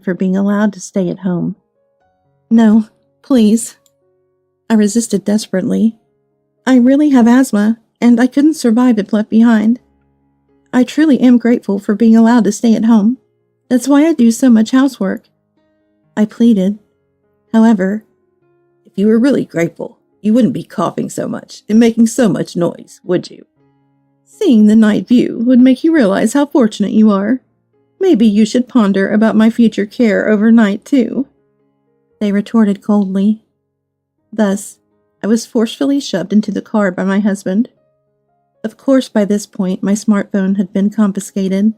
for being allowed to stay at home. No, please. I resisted desperately. I really have asthma, and I couldn't survive if left behind. I truly am grateful for being allowed to stay at home. That's why I do so much housework. I pleaded. However, if you were really grateful, you wouldn't be coughing so much and making so much noise, would you? Seeing the night view would make you realize how fortunate you are. Maybe you should ponder about my future care overnight, too. They retorted coldly. Thus, I was forcefully shoved into the car by my husband. Of course, by this point, my smartphone had been confiscated.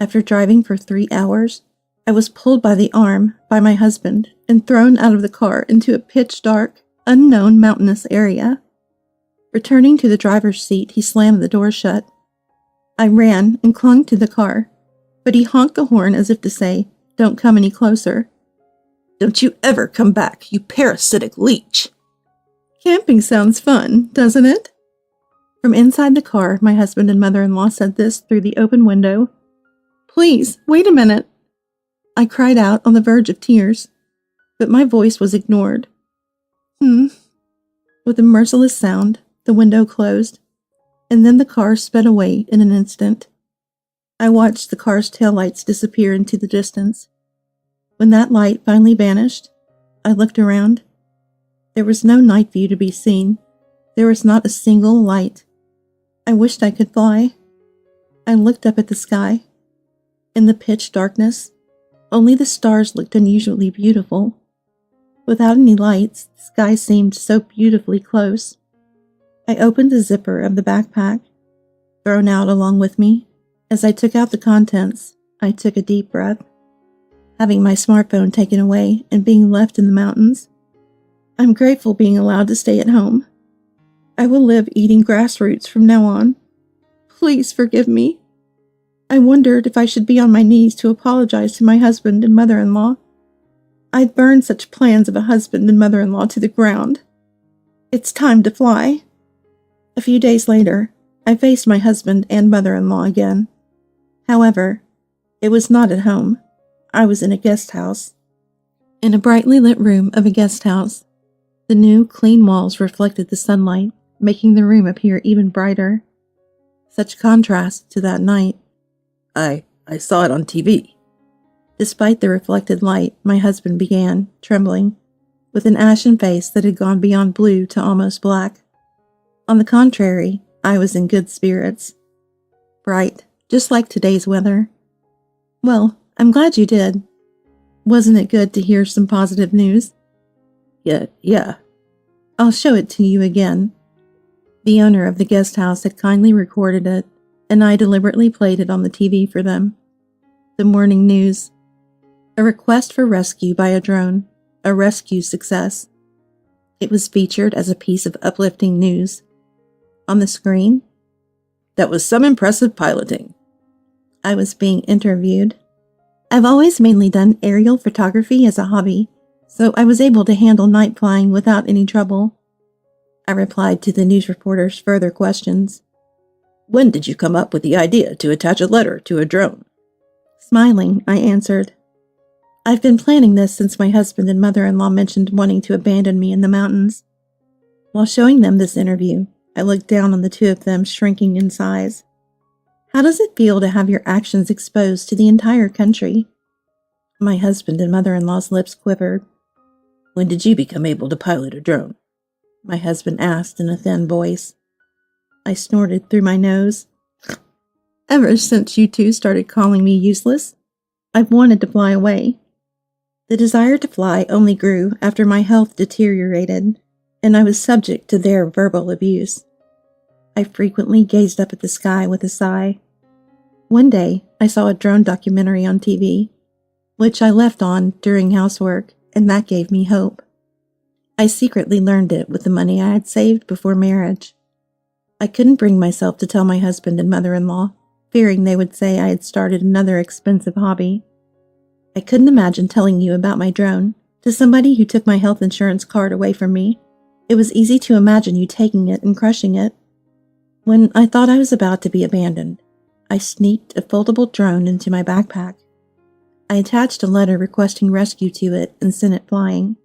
After driving for 3 hours, I was pulled by the arm by my husband and thrown out of the car into a pitch-dark, unknown mountainous area. Returning to the driver's seat, he slammed the door shut. I ran and clung to the car, but he honked the horn as if to say, "Don't come any closer." "Don't you ever come back, you parasitic leech." Camping sounds fun, doesn't it? From inside the car, my husband and mother-in-law said this through the open window. "Please, wait a minute." I cried out on the verge of tears, but my voice was ignored. With a merciless sound, the window closed, and then the car sped away in an instant. I watched the car's taillights disappear into the distance. When that light finally vanished, I looked around. There was no night view to be seen. There was not a single light. I wished I could fly. I looked up at the sky. In the pitch darkness, only the stars looked unusually beautiful. Without any lights, the sky seemed so beautifully close. I opened the zipper of the backpack, thrown out along with me. As I took out the contents, I took a deep breath. Having my smartphone taken away and being left in the mountains, I'm grateful being allowed to stay at home. I will live eating grass roots from now on. Please forgive me. I wondered if I should be on my knees to apologize to my husband and mother-in-law. I'd burned such plans of a husband and mother-in-law to the ground. It's time to fly. A few days later, I faced my husband and mother-in-law again. However, it was not at home. I was in a guest house. In a brightly lit room of a guest house, the new, clean walls reflected the sunlight, making the room appear even brighter. Such contrast to that night. I saw it on TV. Despite the reflected light, my husband began, trembling, with an ashen face that had gone beyond blue to almost black. On the contrary, I was in good spirits. Bright, just like today's weather. Well, I'm glad you did. Wasn't it good to hear some positive news? Yeah. I'll show it to you again. The owner of the guest house had kindly recorded it, and I deliberately played it on the TV for them. The morning news. A request for rescue by a drone. A rescue success. It was featured as a piece of uplifting news. On the screen, "That was some impressive piloting." I was being interviewed. I've always mainly done aerial photography as a hobby, so I was able to handle night flying without any trouble. I replied to the news reporter's further questions. "When did you come up with the idea to attach a letter to a drone?" Smiling, I answered, "I've been planning this since my husband and mother-in-law mentioned wanting to abandon me in the mountains." While showing them this interview, I looked down on the two of them shrinking in size. How does it feel to have your actions exposed to the entire country? My husband and mother-in-law's lips quivered. "When did you become able to pilot a drone?" My husband asked in a thin voice. I snorted through my nose. "Ever since you two started calling me useless, I've wanted to fly away." The desire to fly only grew after my health deteriorated, and I was subject to their verbal abuse. I frequently gazed up at the sky with a sigh. One day, I saw a drone documentary on TV, which I left on during housework, and that gave me hope. I secretly learned it with the money I had saved before marriage. I couldn't bring myself to tell my husband and mother-in-law, fearing they would say I had started another expensive hobby. I couldn't imagine telling you about my drone to somebody who took my health insurance card away from me. It was easy to imagine you taking it and crushing it. When I thought I was about to be abandoned, I sneaked a foldable drone into my backpack. I attached a letter requesting rescue to it and sent it flying.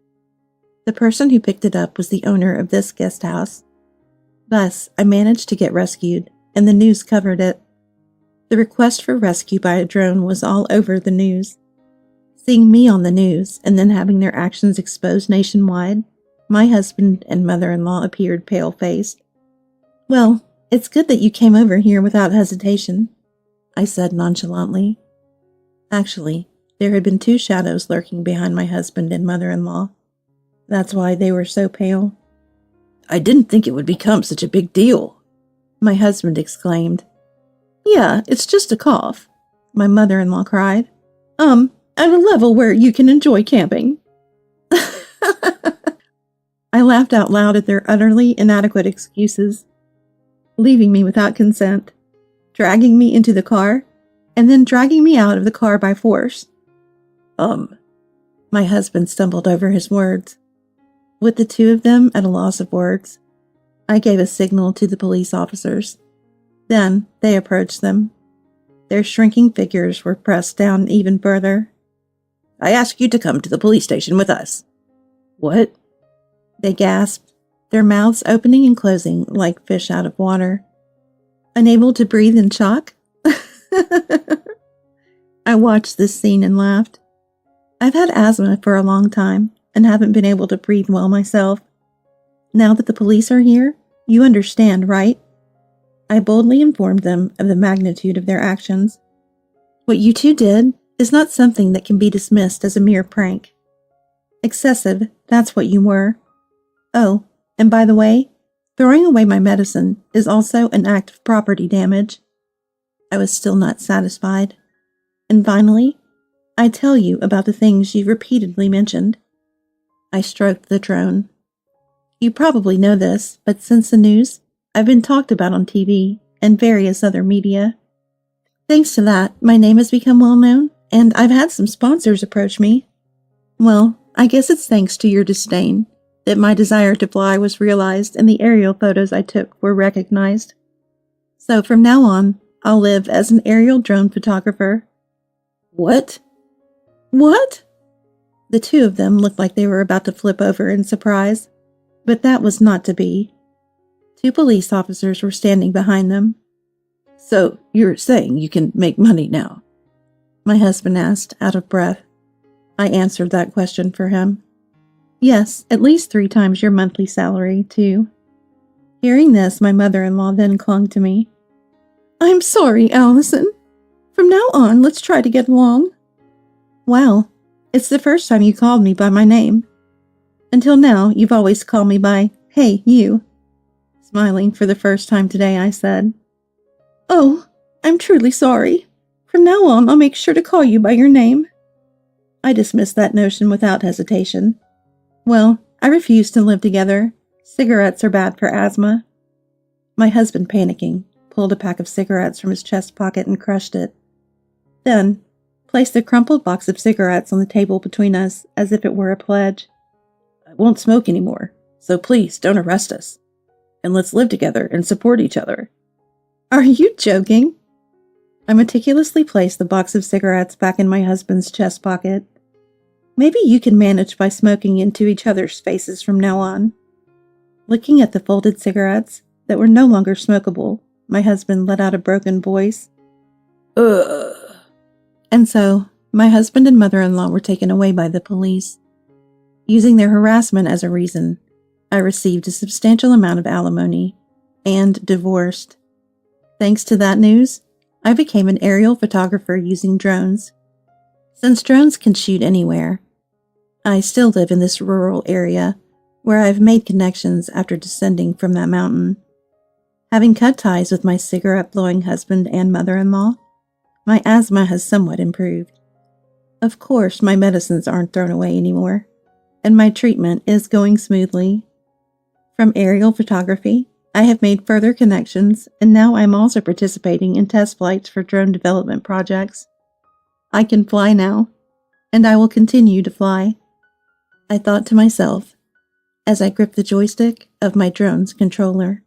The person who picked it up was the owner of this guest house. Thus, I managed to get rescued, and the news covered it. The request for rescue by a drone was all over the news. Seeing me on the news and then having their actions exposed nationwide, my husband and mother-in-law appeared pale-faced. "Well, it's good that you came over here without hesitation," I said nonchalantly. Actually, there had been 2 shadows lurking behind my husband and mother-in-law. That's why they were so pale. "I didn't think it would become such a big deal," my husband exclaimed. "Yeah, it's just a cough," my mother-in-law cried. At a level where you can enjoy camping." I laughed out loud at their utterly inadequate excuses, leaving me without consent, dragging me into the car, and then dragging me out of the car by force. My husband stumbled over his words. With the 2 of them at a loss of words, I gave a signal to the police officers. Then they approached them. Their shrinking figures were pressed down even further. "I ask you to come to the police station with us." "What?" They gasped, their mouths opening and closing like fish out of water. Unable to breathe in shock? I watched this scene and laughed. I've had asthma for a long time and haven't been able to breathe well myself. Now that the police are here, you understand, right? I boldly informed them of the magnitude of their actions. What you 2 did is not something that can be dismissed as a mere prank. Excessive, that's what you were. Oh, and by the way, throwing away my medicine is also an act of property damage. I was still not satisfied. And finally, I tell you about the things you repeatedly mentioned. I stroked the drone. You probably know this, but since the news, I've been talked about on TV and various other media. Thanks to that, my name has become well known, and I've had some sponsors approach me. Well, I guess it's thanks to your disdain that my desire to fly was realized and the aerial photos I took were recognized. So from now on, I'll live as an aerial drone photographer. "What?" What? The 2 of them looked like they were about to flip over in surprise, but that was not to be. 2 police officers were standing behind them. "So you're saying you can make money now?" my husband asked, out of breath. I answered that question for him. Yes, at least 3 times your monthly salary, too. Hearing this, my mother-in-law then clung to me. "I'm sorry, Allison. From now on, let's try to get along." Wow, it's the first time you called me by my name. Until now, you've always called me by, "Hey, you." Smiling for the first time today, I said, "Oh, I'm truly sorry. From now on, I'll make sure to call you by your name." I dismissed that notion without hesitation. Well, I refuse to live together. Cigarettes are bad for asthma. My husband, panicking, pulled a pack of cigarettes from his chest pocket and crushed it. Then, placed the crumpled box of cigarettes on the table between us as if it were a pledge. "I won't smoke anymore, so please don't arrest us. And let's live together and support each other." Are you joking? I meticulously placed the box of cigarettes back in my husband's chest pocket. Maybe you can manage by smoking into each other's faces from now on. Looking at the folded cigarettes that were no longer smokable, my husband let out a broken voice. Ugh. And so, my husband and mother-in-law were taken away by the police. Using their harassment as a reason, I received a substantial amount of alimony and divorced. Thanks to that news, I became an aerial photographer using drones. Since drones can shoot anywhere, I still live in this rural area where I've made connections after descending from that mountain. Having cut ties with my cigarette-blowing husband and mother-in-law, my asthma has somewhat improved. Of course, my medicines aren't thrown away anymore, and my treatment is going smoothly. From aerial photography, I have made further connections, and now I'm also participating in test flights for drone development projects. I can fly now, and I will continue to fly. I thought to myself as I gripped the joystick of my drone's controller.